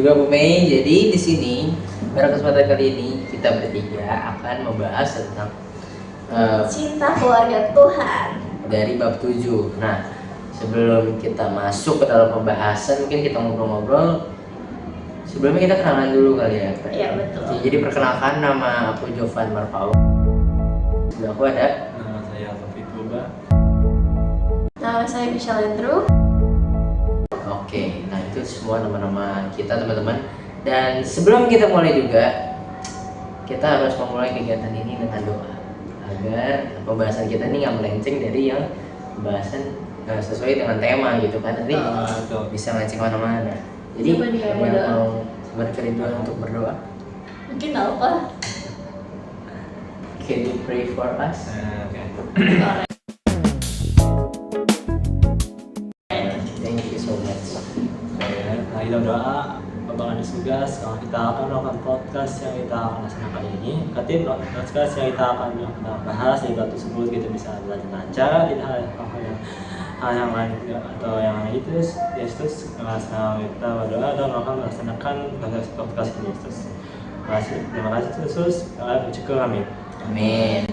juga Bu Mei. Jadi di sini pada kesempatan kali ini kita bertiga akan membahas tentang cinta keluarga Tuhan dari bab 7. Nah, sebelum kita masuk ke dalam pembahasan, mungkin kita ngobrol-ngobrol. Sebelumnya kita kenalan dulu kali ya. Iya betul. Jadi perkenalkan, nama aku Jovan Marpau. Sebelah aku ada Nama saya Taufik Purba. Nama saya Michelle Andrew. Oke, nah itu semua nama-nama kita teman-teman. Dan sebelum kita mulai juga, kita harus memulai kegiatan ini dengan doa agar pembahasan kita ini nggak melenceng dari yang pembahasan sesuai dengan tema gitu kan, nanti bisa melenceng kemana-mana. Jadi Siapa nih yang yang berdoa? mau berkerinduan untuk berdoa, Mungkin apa? can you pray for us? Thank you so much. Nah, kita berdoa Bapa di surga, sekarang kita akan melakukan podcast yang kita akan laksanakan ini. Katib podcast yang kita akan bahas di bab tersebut kita bisa belajar lancar, tidak hal yang lain atau yang lain itu. Yesus, sekarang kita berdoa dan melaksanakan podcast ini Yesus. Terima kasih Yesus. Kami bersyukur, amin. Amin.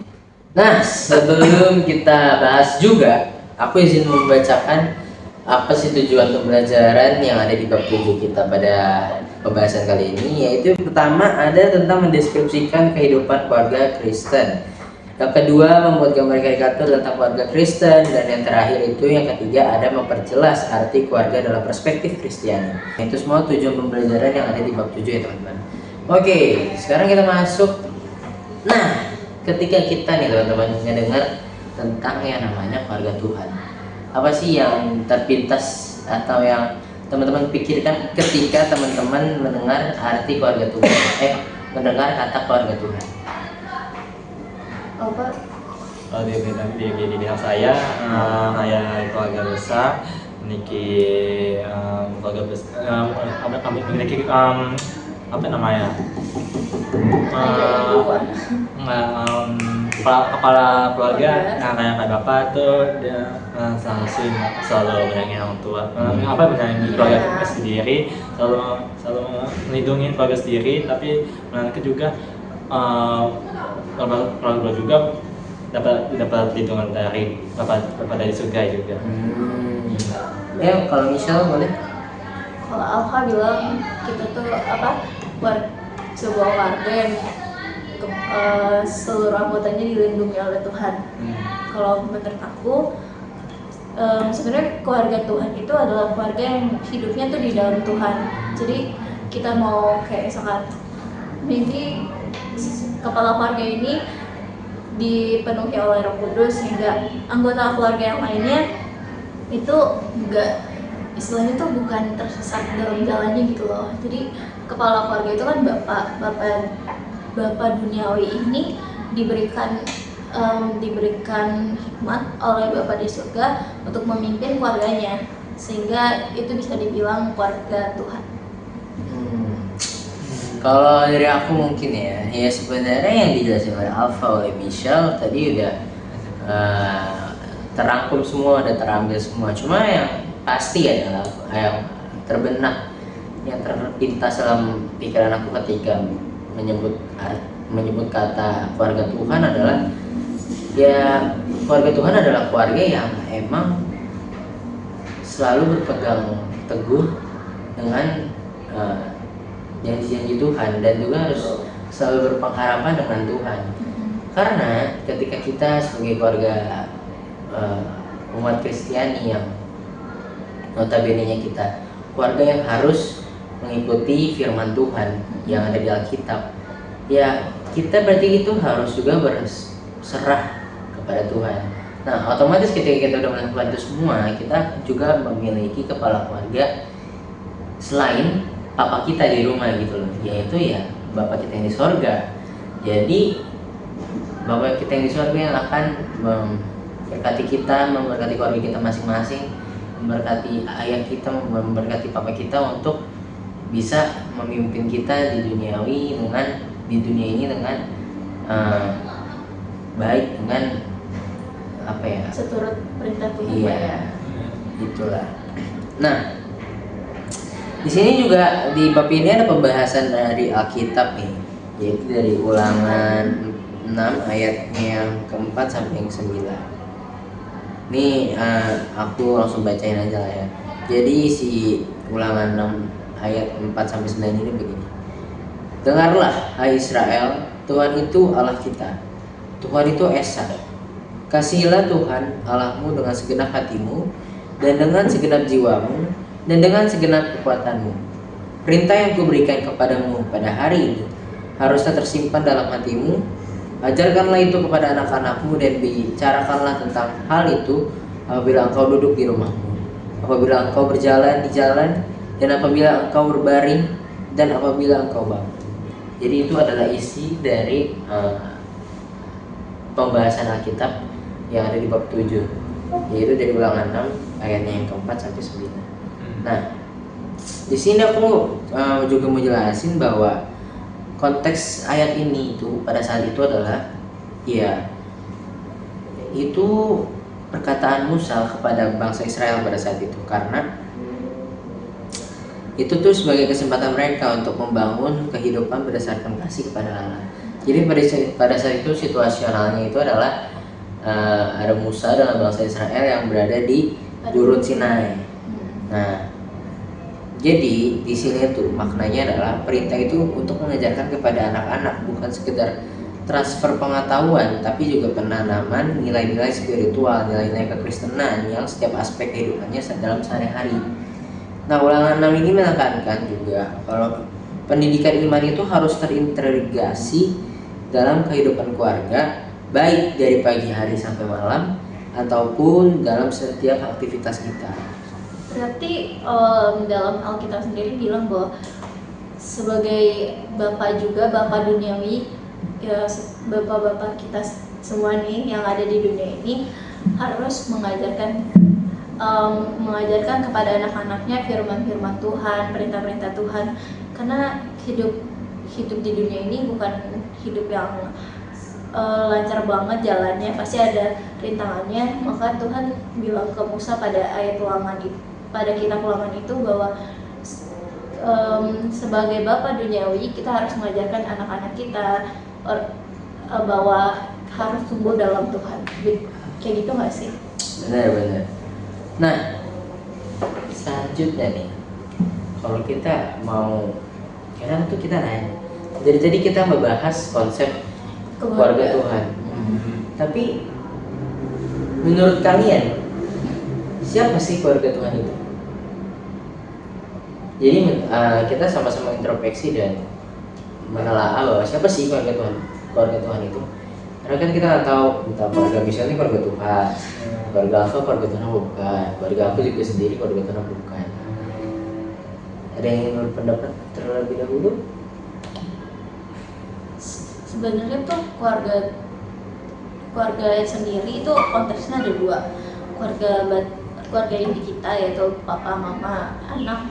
Nah, sebelum kita bahas juga, aku izin membacakan apa sih tujuan pembelajaran yang ada di bab 7 kita pada pembahasan kali ini, yaitu pertama ada tentang mendeskripsikan kehidupan keluarga Kristen. Yang kedua membuat gambar karikatur tentang keluarga Kristen, dan yang terakhir itu yang ketiga ada memperjelas arti keluarga dalam perspektif Kristiani. Itu semua tujuan pembelajaran yang ada di bab 7 ya teman-teman. Oke, sekarang kita masuk. Nah, ketika kita nih teman-teman mendengar tentang yang namanya keluarga Tuhan, apa sih yang terpintas atau yang teman-teman pikirkan ketika teman-teman mendengar arti keluarga Tuhan? Mendengar kata keluarga Tuhan. Apa? Kalau di bidang saya, kayak keluarga besar, memiliki keluarga besar, memiliki apa namanya? Kepala keluarga, kayak bapak tuh dia selalu menyayangi orang tua, menyayangi keluarga sendiri, selalu melindungi keluarga sendiri, tapi menanti juga keluarga juga dapat lindungan dari bapak dari surga juga. Ya, kalau Michelle boleh. Kalau Alfa bilang kita tuh sebuah keluarga yang seluruh anggotanya dilindungi oleh Tuhan. Kalau menurut aku, sebenarnya keluarga Tuhan itu adalah keluarga yang hidupnya tuh di dalam Tuhan. Jadi kita mau kayak misalkan mimpi kepala keluarga ini dipenuhi oleh Roh Kudus, sehingga anggota keluarga yang lainnya itu enggak, istilahnya tuh bukan tersesat dalam jalannya gitu loh. Jadi kepala keluarga itu kan bapak duniawi ini diberikan hikmat oleh Bapa di surga untuk memimpin keluarganya, sehingga itu bisa dibilang keluarga Tuhan. Kalau dari aku mungkin ya sebenarnya yang dijelasin oleh Alfa, oleh Michelle tadi udah terangkum semua, udah terambil semua. Cuma yang pasti adalah yang terbenak, yang terpintas dalam pikiran aku ketika menyebut kata keluarga Tuhan adalah ya keluarga Tuhan adalah keluarga yang emang selalu berpegang teguh dengan janji-janji Tuhan, dan juga harus selalu berpengharapan dengan Tuhan. Karena ketika kita sebagai keluarga umat Kristiani yang notabene-nya kita keluarga yang harus mengikuti firman Tuhan yang ada di Alkitab, ya kita berarti itu harus juga berserah kepada Tuhan. Nah, otomatis ketika kita udah melakukan itu semua, kita juga memiliki kepala keluarga selain papa kita di rumah gitu loh, yaitu ya Bapak kita yang di sorga. Jadi Bapak kita yang di sorga yang akan memberkati kita, memberkati keluarga kita masing-masing, memberkati ayah kita, memberkati papa kita untuk bisa memimpin kita di dunia ini dengan baik, dengan apa ya, seturut perintah Tuhan. iya, itulah. Nah, Di sini juga di bab ini ada pembahasan dari Alkitab nih, yaitu dari Ulangan 6 ayatnya yang keempat sampai yang 9. Nih aku langsung bacain aja lah ya. Jadi si Ulangan 6 ayat 4 sampai 9 ini begini. Dengarlah hai Israel, Tuhan itu Allah kita. Tuhan itu Esa. Kasihilah Tuhan Allahmu dengan segenap hatimu dan dengan segenap jiwamu dan dengan segenap kekuatanmu. Perintah yang kuberikan kepadamu pada hari ini haruslah tersimpan dalam hatimu. Ajarkanlah itu kepada anak-anakmu dan bicarakanlah tentang hal itu apabila engkau duduk di rumahmu, apabila engkau berjalan di jalan, dan apabila engkau berbaring, dan apabila engkau bangun. Jadi itu adalah isi dari pembahasan Alkitab yang ada di bab 7, yaitu dari Ulangan 6 ayatnya yang keempat sampai 9. Nah, di sini aku juga mau jelasin bahwa konteks ayat ini itu pada saat itu adalah ya itu perkataan Musa kepada bangsa Israel pada saat itu, karena itu tuh sebagai kesempatan mereka untuk membangun kehidupan berdasarkan kasih kepada Allah. Jadi pada saat itu situasionalnya itu adalah ada Musa dalam bangsa Israel yang berada di Gurun Sinai. Nah, jadi di sini tuh maknanya adalah perintah itu untuk mengajarkan kepada anak-anak, bukan sekedar transfer pengetahuan, tapi juga penanaman nilai-nilai spiritual, nilai-nilai kekristenan yang setiap aspek kehidupannya dalam sehari-hari. Nah, Ulangan 6 ini menekankan juga kalau pendidikan iman itu harus terintegrasi dalam kehidupan keluarga, baik dari pagi hari sampai malam ataupun dalam setiap aktivitas kita. Berarti dalam Alkitab sendiri bilang bahwa sebagai bapak juga, bapak duniawi, ya bapak-bapak kita semua nih yang ada di dunia ini harus mengajarkan kepada anak-anaknya firman-firman Tuhan, perintah-perintah Tuhan, karena hidup di dunia ini bukan hidup yang lancar banget jalannya, pasti ada rintangannya. Maka Tuhan bilang ke Musa pada ayat Ulangan itu, pada kitab Ulangan itu bahwa sebagai bapak duniawi kita harus mengajarkan anak-anak kita bahwa harus tumbuh dalam Tuhan. Kayak gitu nggak sih? Benar. Nah, selanjutnya nih, kalau kita mau, karena tuh kita nanya, dari tadi kita membahas konsep keluarga Tuhan. Tapi menurut kalian siapa sih keluarga Tuhan itu? Jadi kita sama-sama introspeksi dan menelaah bahwa siapa sih keluarga Tuhan itu. Karena kan kita nggak tahu entah keluarga misalnya keluarga Tuhan, keluarga aku keluarga Tuhan bukan, keluarga aku juga sendiri keluarga Tuhan bukan. Ada yang ingin berpendapat terlebih dahulu? Sebenarnya tuh keluarga sendiri itu konteksnya ada dua, keluarga inti kita yaitu papa, mama, anak,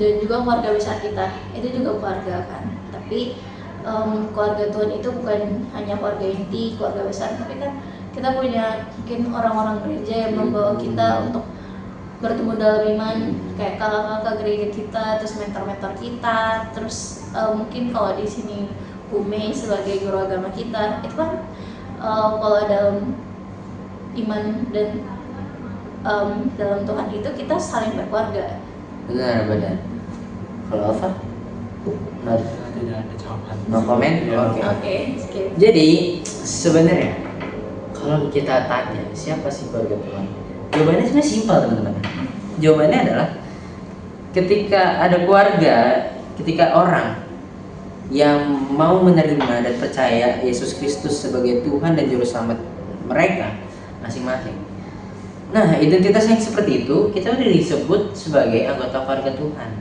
dan juga keluarga besar kita itu juga keluarga kan. Tapi keluarga Tuhan itu bukan hanya keluarga inti, keluarga besar, tapi kan kita punya mungkin orang-orang gereja yang membawa kita untuk bertemu dalam iman, kayak kakak-kakak gereja kita, terus mentor-mentor kita, terus mungkin kalau di sini Ume sebagai guru agama kita, itu kan kalau dalam iman dan dalam Tuhan itu kita saling berkeluarga. Benar. Kalau Alfa? Tidak ada jawaban. No comment? Ya. Oke. Jadi sebenarnya kalau kita tanya siapa sih keluarga Tuhan, jawabannya sebenarnya simpel teman-teman. Jawabannya adalah ketika ada keluarga, ketika orang yang mau menerima dan percaya Yesus Kristus sebagai Tuhan dan Juru Selamat mereka masing-masing. Nah, identitas yang seperti itu kita udah disebut sebagai anggota keluarga Tuhan.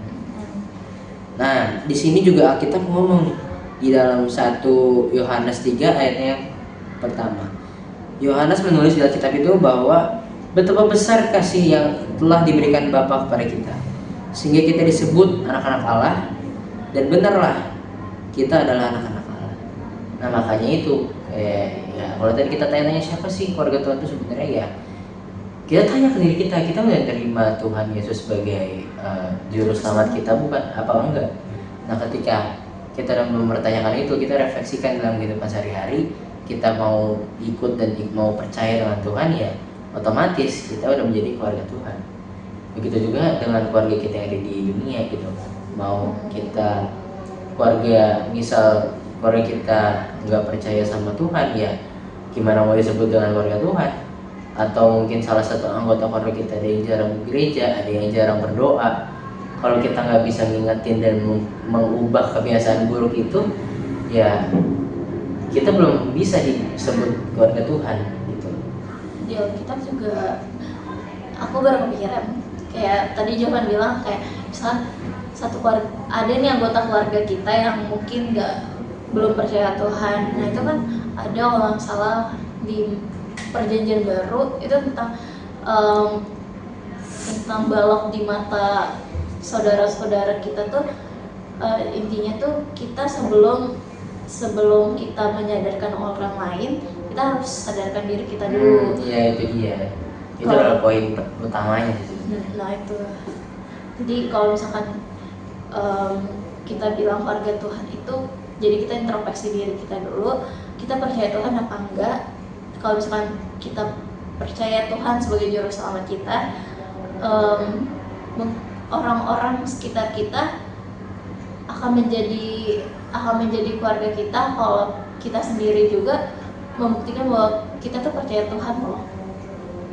Nah, di sini juga Alkitab ngomong di dalam 1 Yohanes 3 ayatnya yang pertama. Yohanes menulis di Alkitab itu bahwa betapa besar kasih yang telah diberikan Bapa kepada kita, sehingga kita disebut anak-anak Allah, dan benarlah kita adalah anak-anak Allah. Nah, makanya itu ya kalau tadi kita tanya-tanya siapa sih keluarga Tuhan itu sebenarnya, ya kita tanya ke diri kita menerima Tuhan Yesus sebagai juru selamat kita bukan apa enggak. Nah ketika kita mempertanyakan itu, kita refleksikan dalam kehidupan sehari-hari, kita mau ikut dan mau percaya dengan Tuhan, ya otomatis kita udah menjadi keluarga Tuhan. Begitu juga dengan keluarga kita yang ada di dunia gitu. Mau kita keluarga, misal keluarga kita nggak percaya sama Tuhan, ya gimana mau disebut dengan keluarga Tuhan? Atau mungkin salah satu anggota keluarga kita ada yang jarang gereja, ada yang jarang berdoa. Kalau kita nggak bisa ngingetin dan mengubah kebiasaan buruk itu, ya kita belum bisa disebut keluarga Tuhan gitu. Di Alkitab juga aku baru kepikiran kayak tadi Jovan bilang kayak misalnya satu keluarga, ada nih anggota keluarga kita yang mungkin belum percaya Tuhan. Nah itu kan ada kalau nggak salah di perjanjian baru itu tentang balok di mata saudara-saudara kita tuh, intinya tuh kita sebelum kita menyadarkan orang lain, kita harus sadarkan diri kita dulu. Iya itu dia. Itu adalah poin utamanya sih. Nah itu. Jadi kalau misalkan kita bilang keluarga Tuhan itu, jadi kita introspeksi diri kita dulu, kita percaya Tuhan apa enggak. Kalau misalkan kita percaya Tuhan sebagai juru selamat kita, orang-orang sekitar kita akan menjadi keluarga kita. Kalau kita sendiri juga membuktikan bahwa kita tuh percaya Tuhan loh.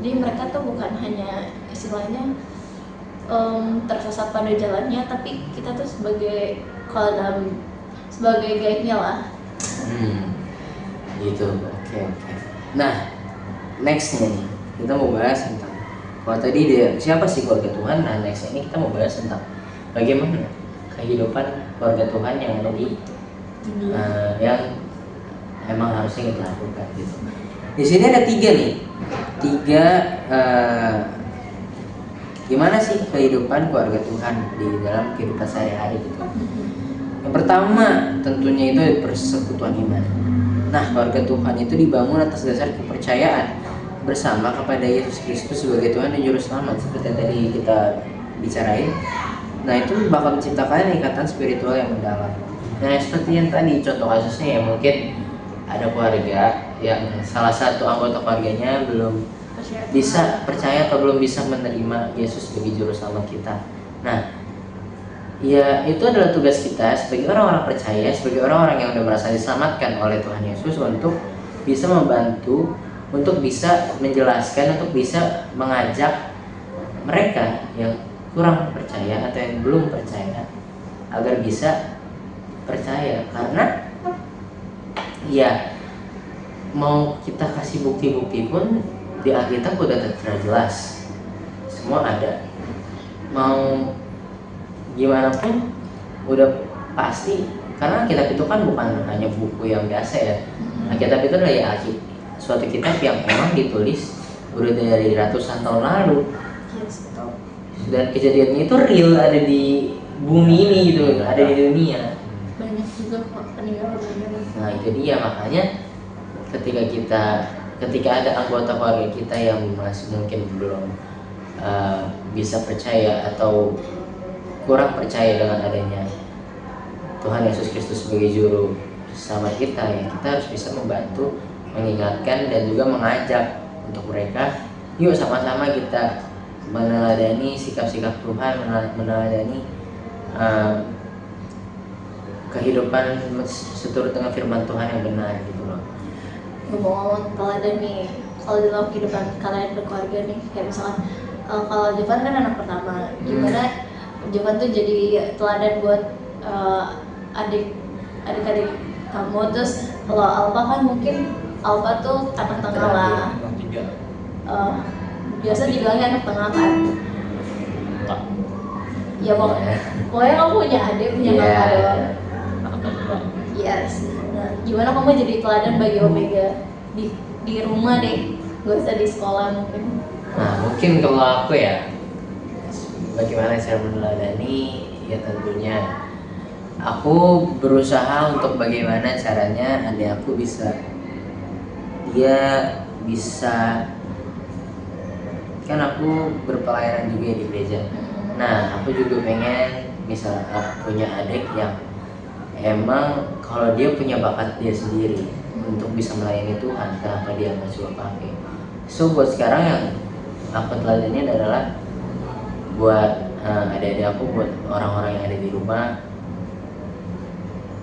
Jadi mereka tuh bukan hanya istilahnya tersesat pada jalannya, tapi kita tuh sebagai guide-nya lah. Gitu. Oke. Nah, nextnya nih kita mau bahas tentang, kalau tadi siapa sih keluarga Tuhan. Nah next ini kita mau bahas tentang bagaimana kehidupan keluarga Tuhan yang ada di yang emang harusnya kita lakukan gitu. Di sini ada tiga gimana sih kehidupan keluarga Tuhan di dalam kehidupan sehari-hari gitu. Yang pertama tentunya itu persekutuan iman. Nah keluarga Tuhan itu dibangun atas dasar kepercayaan bersama kepada Yesus Kristus sebagai Tuhan dan Juru Selamat, seperti yang tadi kita bicarain. Nah itu bakal menciptakan ikatan spiritual yang mendalam. Nah seperti yang tadi contoh kasusnya, ya mungkin ada keluarga yang salah satu anggota keluarganya belum bisa percaya atau belum bisa menerima Yesus sebagai Juru Selamat kita. Nah ya itu adalah tugas kita sebagai orang-orang percaya, sebagai orang-orang yang sudah merasa diselamatkan oleh Tuhan Yesus, untuk bisa membantu, untuk bisa menjelaskan, untuk bisa mengajak mereka yang kurang percaya atau yang belum percaya agar bisa percaya. Karena ya mau kita kasih bukti-bukti pun di Alkitab udah tertera jelas, semua ada. Mau gimana pun udah pasti, karena Alkitab itu kan bukan hanya buku yang biasa ya. Alkitab itu adalah ya suatu kitab yang emang ditulis udah dari ratusan tahun lalu. Dan kejadiannya itu real, ada di bumi ini gitu, ada di dunia. Banyak juga kok peninggalan. Nah itu dia, makanya ketika ada anggota keluarga kita yang masih mungkin belum bisa percaya atau kurang percaya dengan adanya Tuhan Yesus Kristus sebagai juru selamat kita, ya kita harus bisa membantu, mengingatkan dan juga mengajak untuk mereka, yuk sama-sama kita meneladani sikap-sikap Tuhan, meneladani kehidupan seturut dengan firman Tuhan yang benar gitu loh. Ngomong-ngomong teladan nih, kalau dalam kehidupan kalian berkeluarga nih, kayak misalkan kalau Jovan kan anak pertama, gimana Jovan tuh jadi teladan buat adik-adik kamu. Terus kalau Alfa kan mungkin Alfa tuh anak tengah lah. Biasa dibilangnya anak tengah kan. Ya pokoknya kamu punya adik, punya kakak. Yes. Nah, gimana kamu jadi teladan bagi Omega di rumah deh, gak usah di sekolah mungkin. Nah mungkin kalau aku ya, bagaimana cara meneladani, ya tentunya aku berusaha untuk bagaimana caranya adik aku bisa kan aku berpelayanan juga di gereja. Nah aku juga pengen misal aku punya adik yang emang kalau dia punya bakat dia sendiri untuk bisa melayani Tuhan, kenapa dia nggak coba pakai? So buat sekarang yang aku teladanin adalah buat adik-adik aku, buat orang-orang yang ada di rumah,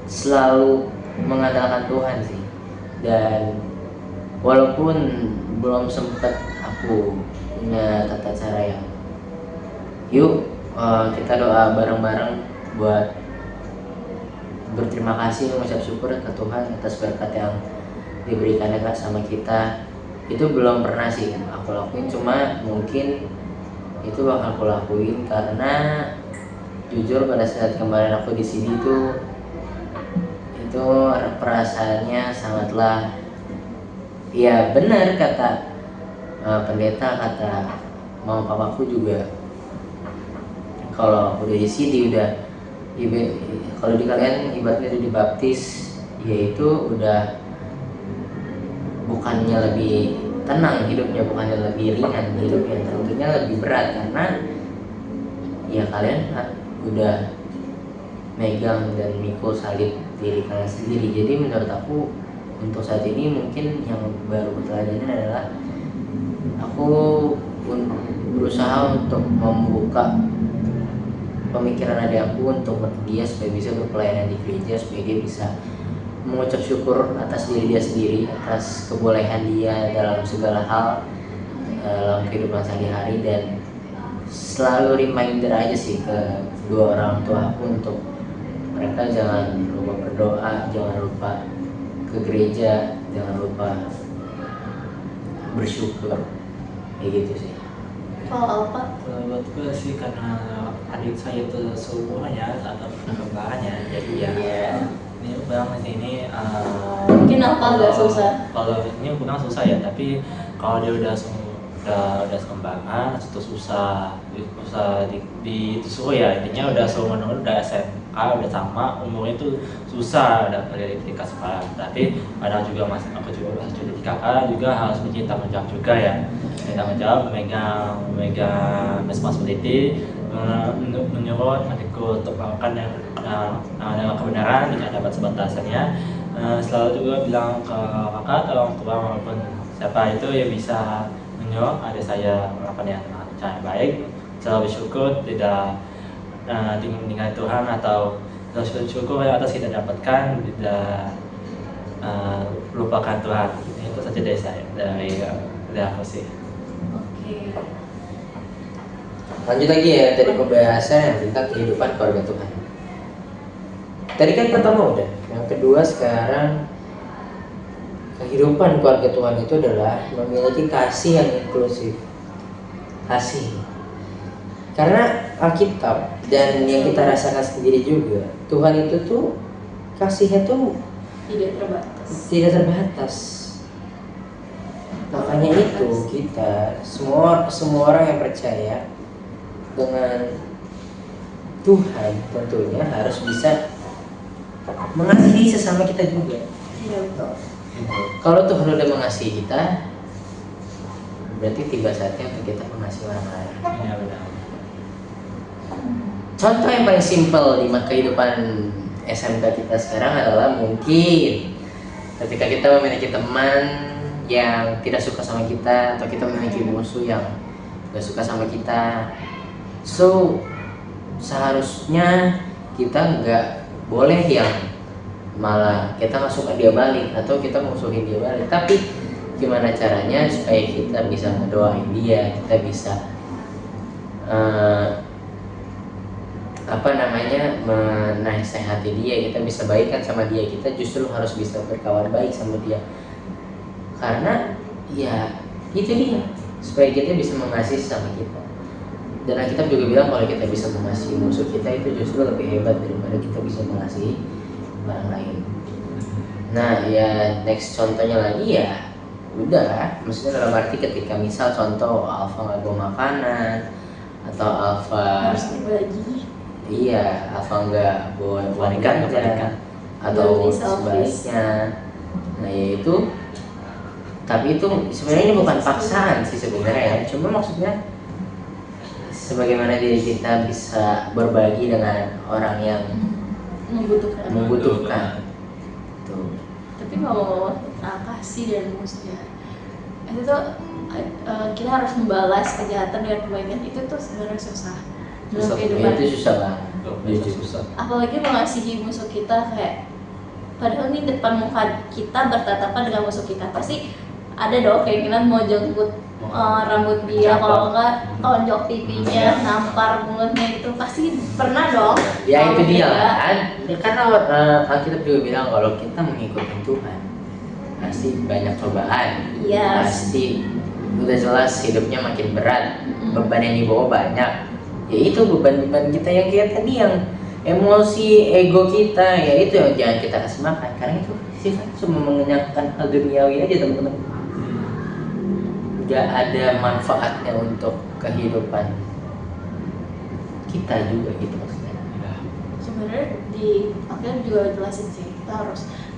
selalu mengandalkan Tuhan sih. Dan walaupun belum sempat aku punya tata cara yang yuk kita doa bareng-bareng buat berterima kasih, mengucap syukur ke Tuhan atas berkat yang diberikan sama kita, itu belum pernah sih aku lakuin. Cuma mungkin itu bakal aku lakuin karena jujur pada saat kemarin aku di sini itu perasaannya sangatlah, ya benar kata pendeta, kata mama papaku juga, kalau udah di sini udah kalau di kalian ibaratnya udah dibaptis, yaitu udah bukannya lebih tenang hidupnya, bukannya lebih ringan hidupnya, tentunya lebih berat karena ya kalian udah megang dan mikul salib diri kalian sendiri. Jadi menurut aku untuk saat ini mungkin yang baru kuteladankan adalah aku berusaha untuk membuka pemikiran adik aku untuk dia supaya bisa berpelayanan di gereja, supaya dia bisa mengucap syukur atas diri dia sendiri, atas kebolehan dia dalam segala hal dalam kehidupan sehari-hari, dan selalu reminder aja sih ke dua orang tua aku untuk mereka jangan lupa berdoa, jangan lupa ke gereja, jangan lupa bersyukur, kayak gitu sih. Kalau apa? Kalau buat gue sih karena adik saya itu seumurannya atau kembarannya, jadi ya ini bang di sini Mungkin apa agak susah? Kalau ini kurang susah ya, tapi kalau dia udah sekembangan itu susah disuruh ya, intinya udah seumuran, udah SMK, udah sama umurnya itu susah, udah dari tingkat sekolah. Tapi ada juga masih aku juga masih jadi kakak juga harus punya tanggung jawab juga ya, tanggung jawab memegang responsibility, menyuruh adikku untuk melakukan yang dengan kebenaran dengan dapat sebatasannya. Selalu juga bilang ke kakak atau orang tua maupun siapa itu yang bisa menyuruh adik saya melakukan yang dengan cara yang baik, selalu bersyukur, tidak dengan Tuhan atau bersyukur atas kita dapatkan, tidak lupakan Tuhan. Itu saja dari saya, dari aku sih. Oke. Lanjut lagi ya dari pembahasan yang tentang kehidupan keluarga Tuhan. Tadi kan pertama udah, yang kedua sekarang kehidupan keluarga Tuhan itu adalah memiliki kasih yang inklusif. Kasih. Karena Alkitab dan yang kita rasakan sendiri juga, Tuhan itu tuh kasihnya tuh tidak terbatas. Makanya itu kita semua orang yang percaya dengan Tuhan tentunya harus bisa mengasihi sesama kita juga. Iya betul. Kalau Tuhan udah mengasihi kita, berarti tiba saatnya untuk kita mengasihi orang lain. Iya benar. Contoh yang paling simpel di kehidupan SMK kita sekarang adalah mungkin ketika kita memiliki teman yang tidak suka sama kita, atau kita memiliki musuh yang gak suka sama kita. So seharusnya kita nggak boleh yang malah kita nggak suka dia balik atau kita musuhin dia balik, tapi gimana caranya supaya kita bisa ngedoain dia, kita bisa menasehati dia, kita bisa baikan sama dia, kita justru harus bisa berkawan baik sama dia, karena ya itu dia supaya kita bisa mengasihi sama kita. Dan Alkitab juga bilang kalau kita bisa mengasihi musuh kita itu justru lebih hebat daripada kita bisa mengasihi orang lain. Nah ya next contohnya lagi ya udah, maksudnya dalam arti ketika misal contoh Alfa nggak bawa makanan atau Alfa Alfa nggak bawa uang jajan atau sebaliknya, nah yaitu Tapi itu sebenarnya ini bukan paksaan sih sebenarnya ya. Cuma maksudnya sebagaimana diri kita bisa berbagi dengan orang yang membutuhkan. Tuh. Tapi kalau kasih dan maksudnya itu tuh kita harus membalas kejahatan dengan kebaikan, itu tuh sebenarnya susah dalam kehidupan. Itu susah banget. susah. Apalagi mengasihi musuh kita, kayak padahal nih depan muka kita bertatapan dengan musuh kita, pasti ada dong keinginan mau jemput rambut dia, kalau enggak tonjok pipinya, nampar mulutnya, itu pasti pernah dong. Ya itu dia kan. Ya, karena Alkitab juga bilang kalau kita mengikuti Tuhan pasti banyak cobaan. Yes. Pasti udah jelas hidupnya makin berat, beban yang dibawa banyak. Ya itu beban-beban kita yang kayak tadi, yang emosi, ego kita, ya itu yang jangan kita kasih makan, karena itu sifatnya cuma mengenyangkan hal duniawi aja teman-teman. Gak ada manfaatnya untuk kehidupan kita juga gitu maksudnya. Sebenarnya di Alkitab juga jelasin sih,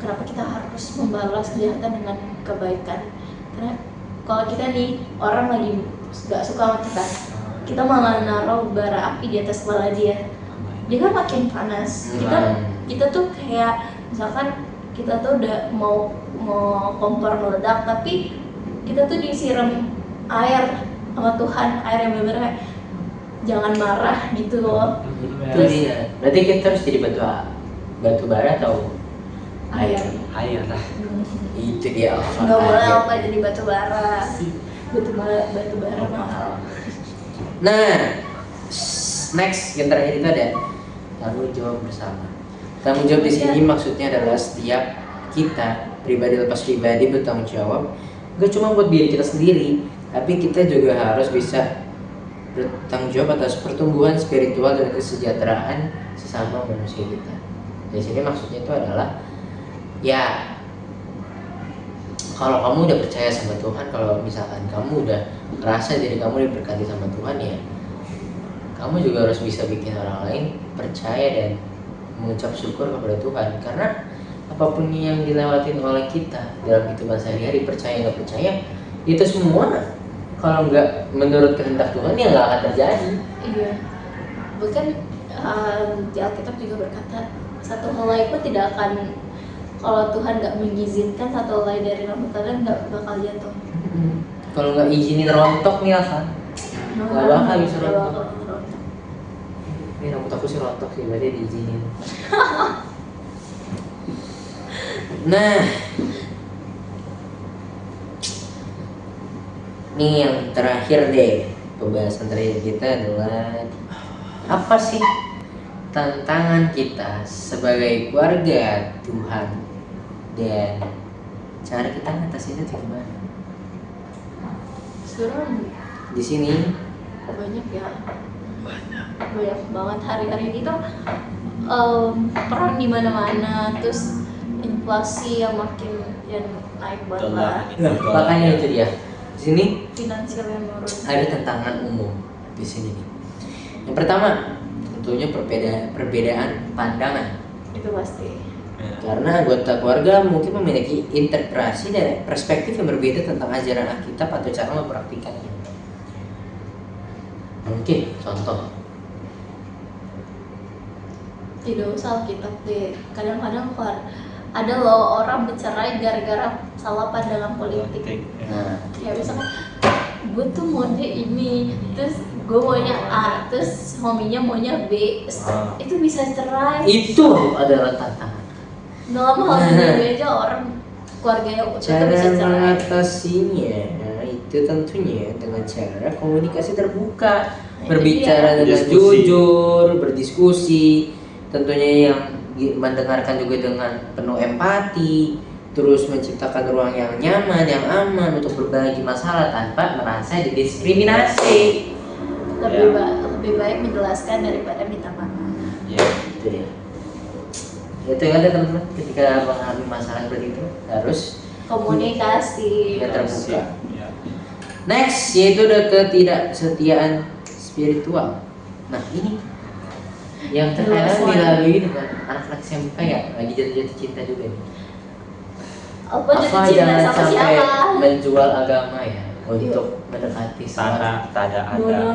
kenapa kita harus membalas kejahatan dengan kebaikan. Karena kalau kita nih, orang lagi gak suka sama kita malah naruh bara api di atas kepala dia kan makin panas. Kita tuh kayak misalkan kita tuh udah mau kompor meledak, tapi kita tuh disiram air sama Tuhan, air yang bener-bener jangan marah gitu loh. Itu dia. Berarti kita harus jadi batu bara atau air lah. Itu dia. Nggak boleh apa jadi batu bara. Batu bara mahal. Nah, next yang terakhir itu ada tanggung jawab bersama. Tanggung jawab di sini maksudnya adalah setiap kita pribadi lepas pribadi bertanggung jawab, gak cuma buat diri kita sendiri, tapi kita juga harus bisa bertanggung jawab atas pertumbuhan spiritual dan kesejahteraan sesama manusia kita. Di sini maksudnya itu adalah ya, kalau kamu udah percaya sama Tuhan, kalau misalkan kamu udah ngerasa diri kamu diberkati sama Tuhan, ya kamu juga harus bisa bikin orang lain percaya dan mengucap syukur kepada Tuhan. Karena apapun yang dilewatin oleh kita dalam kehidupan sehari-hari, percaya nggak percaya, itu semua kalau nggak menurut kehendak Tuhan ya nggak akan terjadi. Iya, bahkan di Alkitab juga berkata satu helai pun tidak akan, kalau Tuhan nggak mengizinkan satu helai dari rambut kalian nggak bakal jatuh. Kalau nggak izinin rontok nih kan, nggak bakal bisa rontok. Ini rambut aku sih rontok sih, berarti diizinin. Nah, ini yang terakhir deh, pembahasan terakhir kita adalah apa sih tantangan kita sebagai keluarga Tuhan dan cara kita ngatasinnya itu gimana? Sekarang Di sini banyak ya, banyak banget hari-hari ini tuh perang di mana-mana, terus inflasi yang makin naik banget lah, makanya itu dia. Di sini finansial yang menurun. ada tantangan umum di sini nih. Yang pertama tentunya perbedaan pandangan. Itu pasti. Karena anggota keluarga mungkin memiliki interpretasi dan perspektif yang berbeda tentang ajaran Alkitab atau cara mempraktikannya. Mungkin contoh, Tidak usah Alkitab deh. Kadang-kadang ada loh orang bercerai gara-gara salah pandangan politik. nah Ya misalkan gue tuh maunya ini, terus gue maunya A, terus hominya maunya B, itu bisa cerai. itu adalah tantangan. Dalam hal sendiri aja orang keluarga yang utuh tuh bisa Cara cerai. mengatasinya itu tentunya dengan cara komunikasi terbuka, Itu berbicara dia. dengan Diskusi. jujur, berdiskusi, tentunya yang mendengarkan juga dengan penuh empati, terus menciptakan ruang yang nyaman, yang aman untuk berbagi masalah tanpa merasa didiskriminasi. Lebih baik menjelaskan daripada minta maaf. Ya. Itu dia. Itu yang ada teman-teman, ketika mengalami masalah seperti itu harus Komunikasi. ya terbuka. Ya. Next, yaitu ada ketidaksetiaan spiritual. Nah ini yang terkadang dilalui dengan anak-anak SMK ya, lagi jatuh-jatuh cinta juga nih. Apa jatuh Apa cinta jangan sama sampai siapa? menjual agama ya untuk mendekati seorang tidak ada,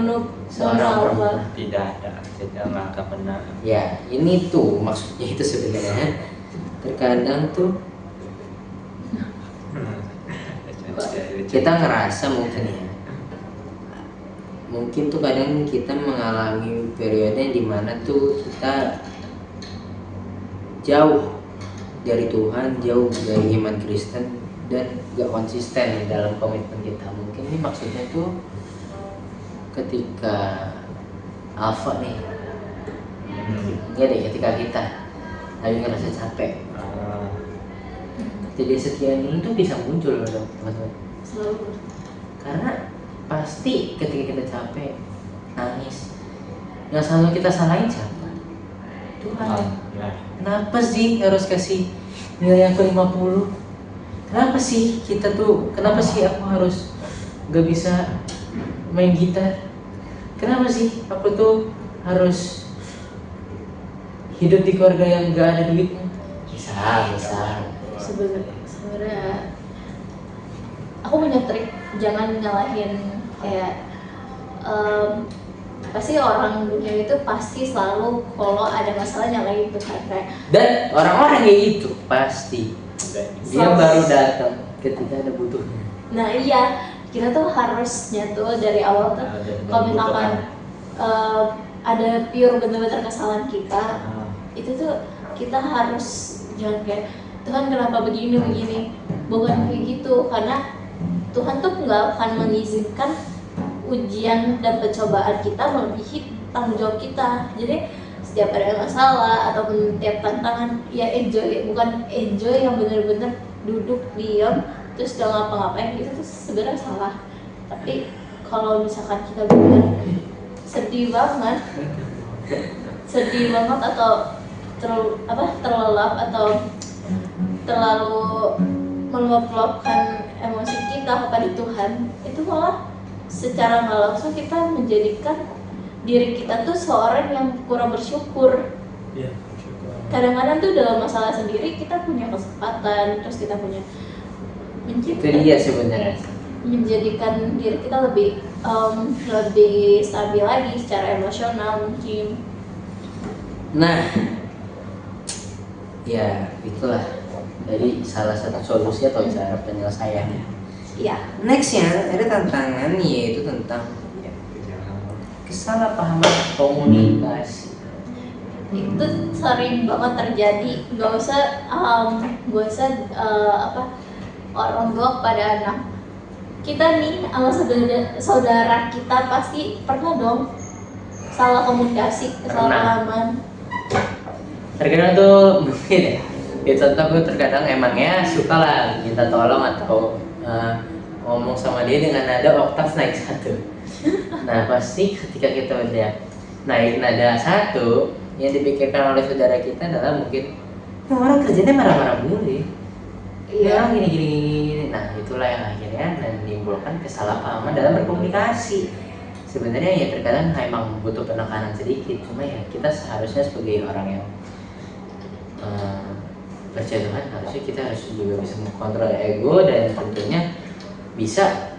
seorang perempuan. tidak ada, tidak akan pernah. Ya, ini tuh maksudnya itu sebenarnya terkadang tuh kita ngerasa mungkin tuh kadang kita mengalami periode di mana tuh kita jauh dari Tuhan, jauh dari iman Kristen dan gak konsisten dalam komitmen kita. Mungkin ini maksudnya tuh ketika Alpha nih, ya deh, ketika kita lagi ngerasa capek, ketidaksekian ini tuh bisa muncul loh teman-teman. Selalu. Karena pasti ketika kita capek, nangis, yang selalu kita salahin siapa? Tuhan. Kenapa sih harus kasih nilai aku 50? Kenapa sih kita tuh, kenapa sih aku harus gak bisa main gitar? Kenapa sih aku tuh harus hidup di keluarga yang gak ada duitnya? Bisa. Sebenarnya aku punya trik, jangan nyalahin kayak pasti orang dunia itu pasti selalu kalau ada masalah nyalahin Tuhan kayak. Dan orang-orang kayak gitu pasti dia baru datang ketika ada butuhnya. Nah iya, kita tuh harusnya tuh dari awal tuh kalau misalkan ada pure bener-bener kesalahan kita, itu tuh kita harus jangan kayak Tuhan kenapa begini, bukan kayak gitu, karena Tuhan tuh nggak akan mengizinkan ujian dan pencobaan kita melebihi tanggung jawab kita. Jadi setiap ada masalah ataupun tiap tantangan ya enjoy, bukan enjoy yang bener-bener duduk diam terus gak ngapa-ngapain, itu tuh sebenarnya salah. Tapi kalau misalkan kita bener sedih banget atau terlelap atau terlalu meluap-luapkan emosi kita kepada Tuhan, itu malah secara nggak langsung kita menjadikan diri kita tuh seorang yang kurang bersyukur. Iya, bersyukur. Kadang-kadang tuh dalam masalah sendiri kita punya kesempatan, terus kita punya Itu dia sebenarnya. menjadikan diri kita lebih stabil lagi secara emosional mungkin. Nah, ya itulah jadi salah satu solusi atau cara penyelesaiannya. Iya. Nextnya ada tantangan, yaitu tentang kesalahpahaman komunikasi. Itu sering banget terjadi, gak usah orang tua kepada anak. Kita nih sama saudara kita pasti pernah dong salah komunikasi, kesalahpahaman. Terkadang tuh mungkin ya contoh gue terkadang emangnya suka lah minta tolong atau ngomong sama dia dengan nada oktav naik 1. Nah pasti ketika kita udah naik nada 1, yang dipikirkan oleh saudara kita adalah mungkin orang kerjanya marah-marah mulu ya. Iya, gini. Nah itulah yang akhirnya menimbulkan kesalahpahaman dalam berkomunikasi. Sebenarnya ya terkadang emang butuh penekanan sedikit, cuma ya kita seharusnya sebagai orang yang percaya Tuhan, harusnya kita harus juga bisa mengontrol ego dan tentunya bisa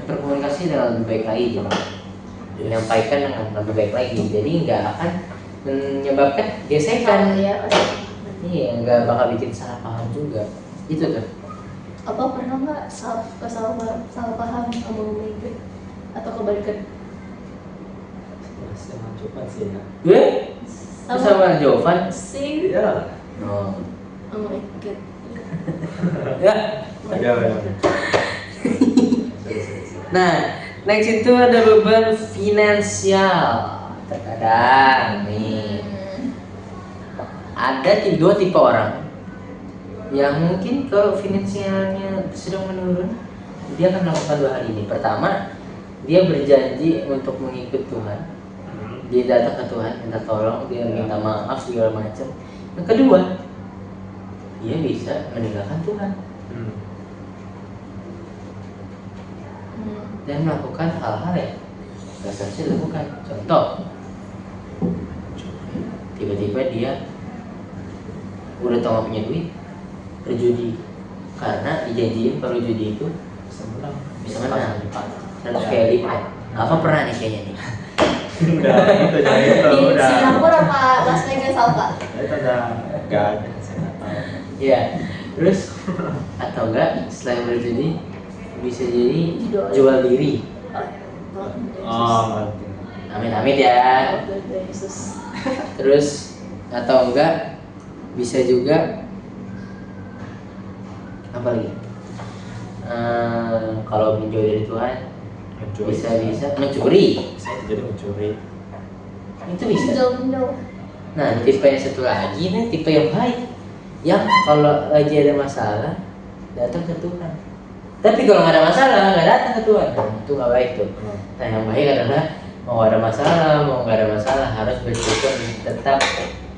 berkomunikasi dengan lebih baik lagi gitu. Menyampaikan dengan lebih baik lagi, jadi nggak akan menyebabkan gesekan. Iya, nggak bakal bikin salah paham juga. Itu tuh. Apa pernah nggak salah paham sama Mega atau kebalikan? Sama cepat sih ya. Sama Jovan Sing. Iya. oh my god. ya. Ada. Nah, next itu ada beban finansial. Terkadang nih ada dua tipe orang yang mungkin kalau finansialnya sedang menurun, dia akan melakukan 2 hal ini. Pertama, dia berjanji untuk mengikut Tuhan. Dia datang ke Tuhan, minta tolong, dia minta maaf segala macam. Yang kedua, dia bisa meninggalkan Tuhan dan melakukan hal-hal yang gak seharusnya dilakukan. Contoh, tiba-tiba dia udah tau gak punya duit, berjudi karena dijanjiin kalau judi itu bisa menang 100 kali lipat. Apa pernah nih kayaknya nih? Udah itu jangan itu Di udah. Singapura apa Las Vegas Alpha? Itu udah nggak ada saya nggak tahu. Iya. Terus atau enggak selain berjudi bisa jadi jual diri. Oh, ngerti. Amit-amit ya. Yesus. Terus atau enggak bisa juga apa lagi? Kalau menjauh dari Tuhan Mencuri. bisa mencuri. Saya jadi mencuri. Itu bisa. Pinjol. Nah, tipe yang satu lagi nih tipe yang baik, yang kalau lagi ada masalah datang ke Tuhan. Tapi kalau nggak ada masalah nggak datang ke Tuhan, nah, itu nggak baik tuh. Nah, yang baik adalah mau ada masalah mau nggak ada masalah harus bersyukur dan tetap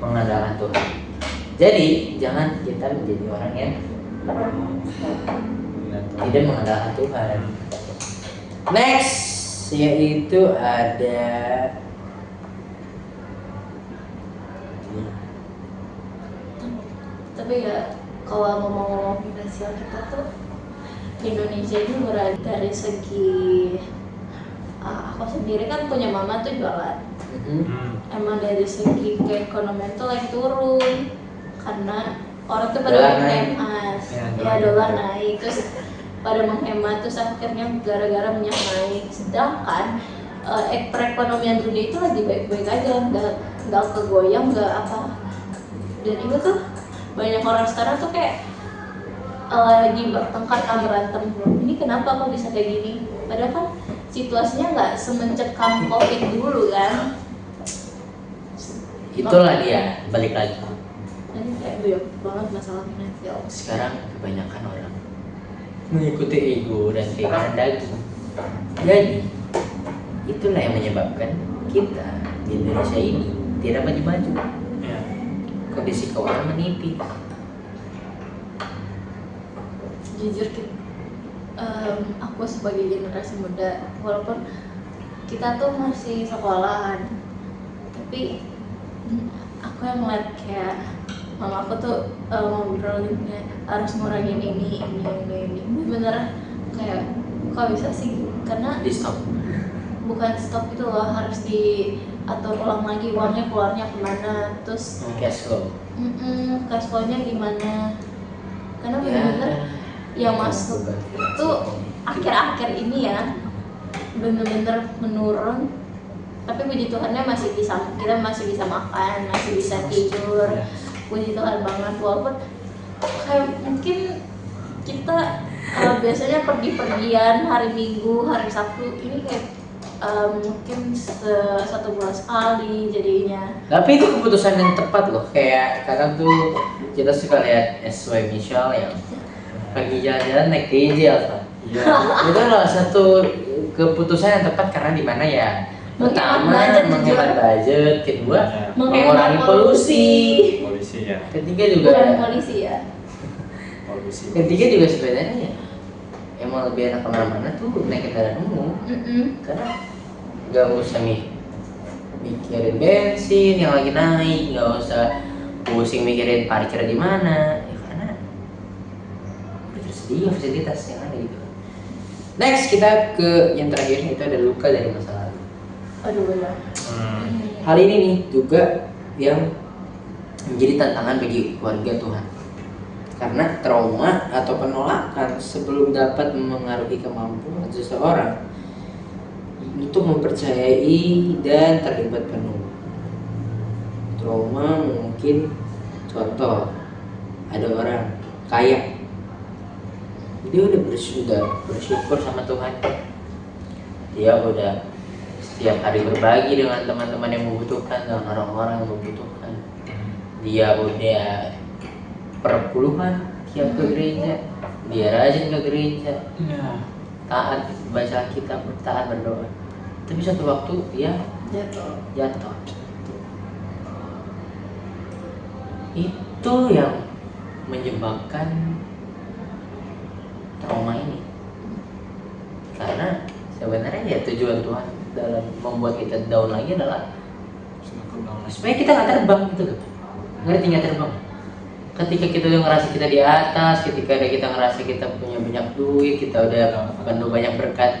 mengandalkan Tuhan. Jadi jangan kita menjadi orang yang tidak mengandalkan Tuhan. Next yaitu ada Tapi ya kalau ngomong-ngomong finansial kita tuh Indonesia ini berat dari segi aku sendiri kan punya mama tuh jualan. Emang dari segi keekonomian tuh lagi turun karena orang tuh pada Dolar naik. menghemat, Ya, dolar naik, terus pada menghemat terus akhirnya gara-gara minyak naik. Sedangkan perekonomian dunia itu lagi baik-baik aja, nggak kegoyang, nggak apa. Dan itu tuh banyak orang sekarang tuh kayak lagi bertengkar berantem. Ini kenapa kok bisa kayak gini? Padahal kan situasinya nggak semencekam COVID dulu kan. itulah dia balik lagi. Ini kayak banyak banget masalah finansial. Sekarang kebanyakan orang mengikuti ego dan keinginan daging. Jadi itulah yang menyebabkan kita di Indonesia ini tidak maju-maju. Ya. Kondisi keuangan menipis. Jujur aku sebagai generasi muda, walaupun kita tuh masih sekolahan, tapi aku yang ngeliat kayak mama aku tuh ngobrolin harus ngurangin ini. Bener kayak kok bisa sih? Karena Di stop. bukan stop itu loh, harus diatur ulang lagi uangnya keluarnya kemana, terus Cash flow. cash flow-nya gimana. Karena Ya. bener-bener yang masuk itu akhir-akhir ini ya bener-bener menurun. Tapi puji Tuhannya kita masih bisa makan, masih bisa tidur. Puji Tuhan banget, walaupun kayak mungkin kita biasanya pergi-pergian hari Minggu, hari Sabtu ini kayak mungkin satu bulan sekali jadinya. Tapi itu keputusan yang tepat loh. Kayak kadang tuh kita suka lihat SY Michelle yang pergi jalan-jalan naik DJ kan. Iya. Itu adalah satu keputusan yang tepat karena di mana ya pertama menghemat budget, kedua mengurangi polusi, Polisi ya. ketiga juga Bukan polisi ya. Polisi. ketiga juga sebenarnya ya emang lebih enak kemana-mana tuh naik kendaraan umum karena nggak usah mikirin bensin yang lagi naik, nggak usah pusing mikirin parkir di mana ya karena udah tersedia fasilitas yang ada gitu. Next kita ke yang terakhir, itu ada luka dari masa lalu. Aduh benar. Hal ini nih juga yang menjadi tantangan bagi keluarga Tuhan. Karena trauma atau penolakan sebelum dapat memengaruhi kemampuan seseorang untuk mempercayai dan terlibat penuh. Trauma mungkin contoh, ada orang kaya, dia udah bersyukur sama Tuhan, dia udah setiap hari berbagi dengan teman-teman yang membutuhkan, dengan orang-orang yang membutuhkan, dia udah perpuluhan tiap ke gereja, dia rajin ke gereja, taat baca Alkitab, taat berdoa. Tapi suatu waktu dia jatuh. Itu yang menyebabkan trauma ini. Karena sebenarnya ya tujuan Tuhan dalam membuat kita down lagi adalah supaya kita nggak terbang gitu loh. Ngerti nggak terbang? ketika kita udah ngerasa kita di atas, ketika kita ngerasa kita punya banyak duit, kita udah penuh banyak berkat,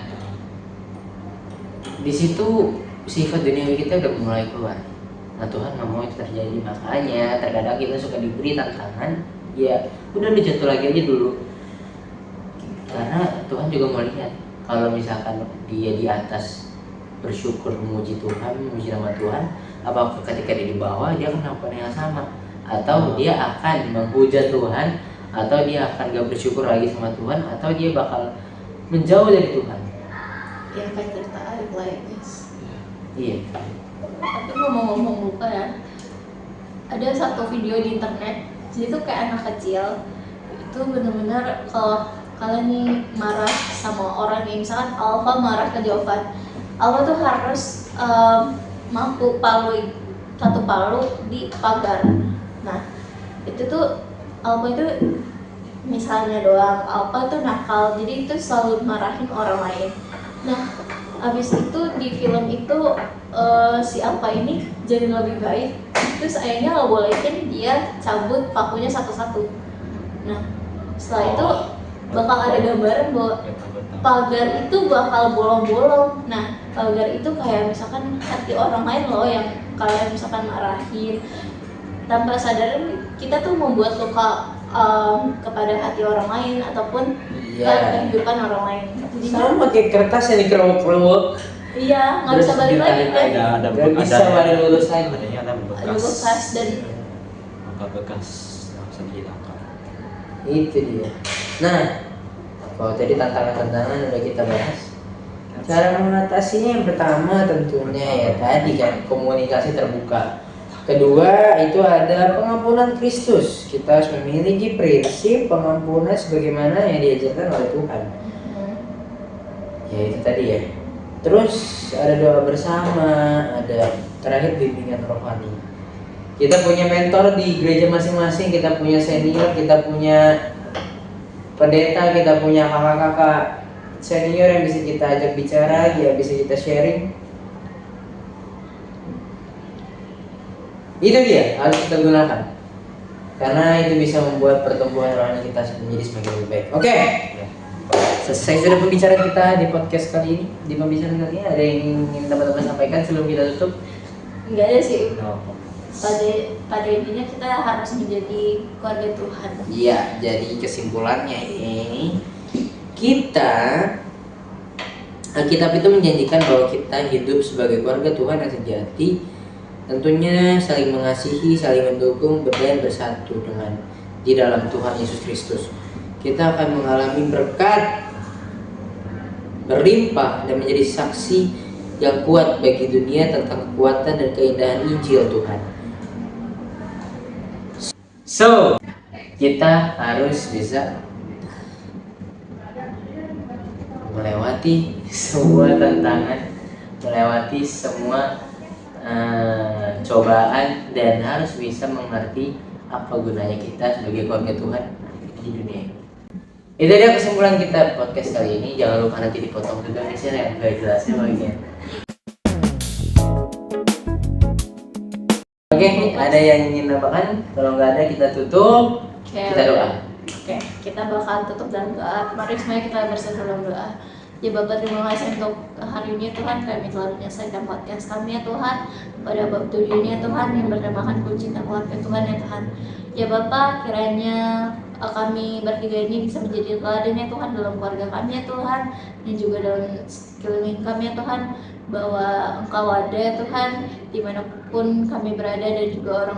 di situ sifat duniawi kita udah mulai keluar. Nah Tuhan nggak mau itu terjadi, makanya terkadang kita suka diberi tantangan, ya udah lu jatuh lagi aja dulu, karena Tuhan juga mau lihat kalau misalkan dia di atas bersyukur memuji Tuhan, memuji nama Tuhan, apakah ketika dia di bawah dia akan melakukan yang sama, atau dia akan menghujat Tuhan, atau dia akan gak bersyukur lagi sama Tuhan, atau dia bakal menjauh dari Tuhan. Ya kayak cerita Arif lah ya guys. Iya. Tapi ngomong-ngomong lupa ya, ada satu video di internet, jadi tuh kayak anak kecil itu bener-bener kalau kalian nih marah sama orang nih, misalkan Alfa marah ke Jovan, Alfa tuh harus mampu satu palu di pagar. Nah itu tuh Alfa itu misalnya doang, Alfa tuh nakal, jadi itu selalu marahin orang lain. Nah abis itu di film itu si Alfa ini jadi lebih baik, terus ayahnya nggak bolehin dia cabut pakunya satu-satu. Nah setelah itu bakal ada gambaran bahwa pagar itu bakal bolong-bolong. Nah pagar itu kayak misalkan hati orang lain loh yang kalian misalkan marahin, tanpa sadar kita tuh membuat luka kepada hati orang lain ataupun kehidupan orang lain. Sama kayak kertas yang dikerok-kerok. Iya, nggak bisa balik lagi kan? Nggak bisa balik lulus lagi. Ada Ada bekas dan bekas yang bisa dihilangkan. Itu dia. Nah, kalau tadi tantangan-tantangan udah kita bahas. Cara mengatasinya yang pertama tentunya ya tadi kan komunikasi terbuka. Kedua itu ada pengampunan Kristus. Kita harus memiliki prinsip pengampunan sebagaimana yang diajarkan oleh Tuhan. Ya itu tadi ya. Terus ada doa bersama, ada terakhir bimbingan rohani. Kita punya mentor di gereja masing-masing, kita punya senior, kita punya pendeta, kita punya kakak-kakak senior yang bisa kita ajak bicara, yang bisa kita sharing. Itu dia harus kita gunakan, karena itu bisa membuat pertumbuhan rohani kita menjadi semakin lebih baik. Oke. Selesai sudah pembicaraan kita di podcast kali ini. Di pembicaraan kali ini ada yang ingin teman-teman sampaikan sebelum kita tutup? nggak ada sih. Pada intinya kita harus menjadi keluarga Tuhan. Iya, jadi kesimpulannya ini Alkitab itu menjanjikan bahwa kita hidup sebagai keluarga Tuhan yang sejati, tentunya saling mengasihi, saling mendukung, dan bersatu di dalam Tuhan Yesus Kristus. Kita akan mengalami berkat berlimpah dan menjadi saksi yang kuat bagi dunia tentang kekuatan dan keindahan Injil Tuhan. So, kita harus bisa melewati semua tantangan, melewati semua cobaan, dan harus bisa mengerti apa gunanya kita sebagai keluarga Tuhan di dunia ini. Itu dia kesimpulan kita podcast kali ini. Jangan lupa nanti dipotong juga nih share yang gak jelasnya bagian. Oke, ada yang ingin nambahkan? Kalau nggak ada kita tutup. Kita doa. Oke, kita bakal tutup dalam doa. Mari semuanya kita bersatu dalam doa. Ya Bapak, terima kasih untuk hari ini Tuhan, kami telah menyelesaikan podcast kami ya Tuhan. Pada bab 7 ini ya Tuhan yang bernamakan kunci keluarga Tuhan ya Tuhan. Ya Bapak, kiranya kami bertiga ini bisa menjadi teladan ya Tuhan dalam keluarga kami ya Tuhan, dan juga dalam sekeliling kami ya Tuhan, bahwa Engkau ada ya Tuhan dimanapun kami berada, dan juga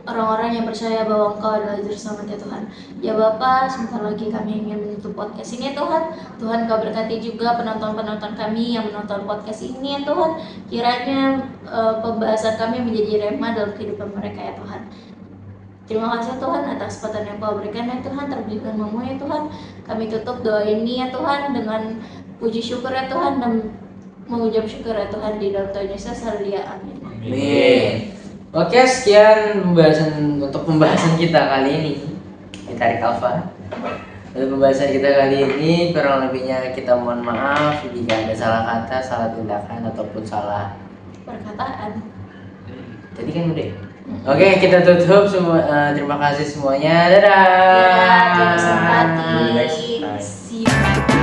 orang-orang yang percaya bahwa Engkau adalah Juru Selamat ya Tuhan. Ya Bapa, sebentar lagi kami ingin menutup podcast ini ya Tuhan. Tuhan Kau berkati juga penonton-penonton kami yang menonton podcast ini ya Tuhan. Kiranya pembahasan kami menjadi rema dalam kehidupan mereka ya Tuhan. Terima kasih Tuhan atas kesempatan yang Kau berikan ya Tuhan, terpuji namamu ya Tuhan. Kami tutup doa ini ya Tuhan dengan puji syukur ya Tuhan, dan mengucap syukur ya Tuhan di dalam Tuhan Yesus. Haleluya, amin. Amin. Oke, sekian pembahasan kita kali ini. Tarik Alfa. Untuk pembahasan kita kali ini, kurang lebihnya kita mohon maaf jika ada salah kata, salah tindakan, ataupun salah Perkataan. Tadi kan udah. Oke, kita tutup semua. Terima kasih semuanya. Dadah. Ya, terima kasih. Next time. See you.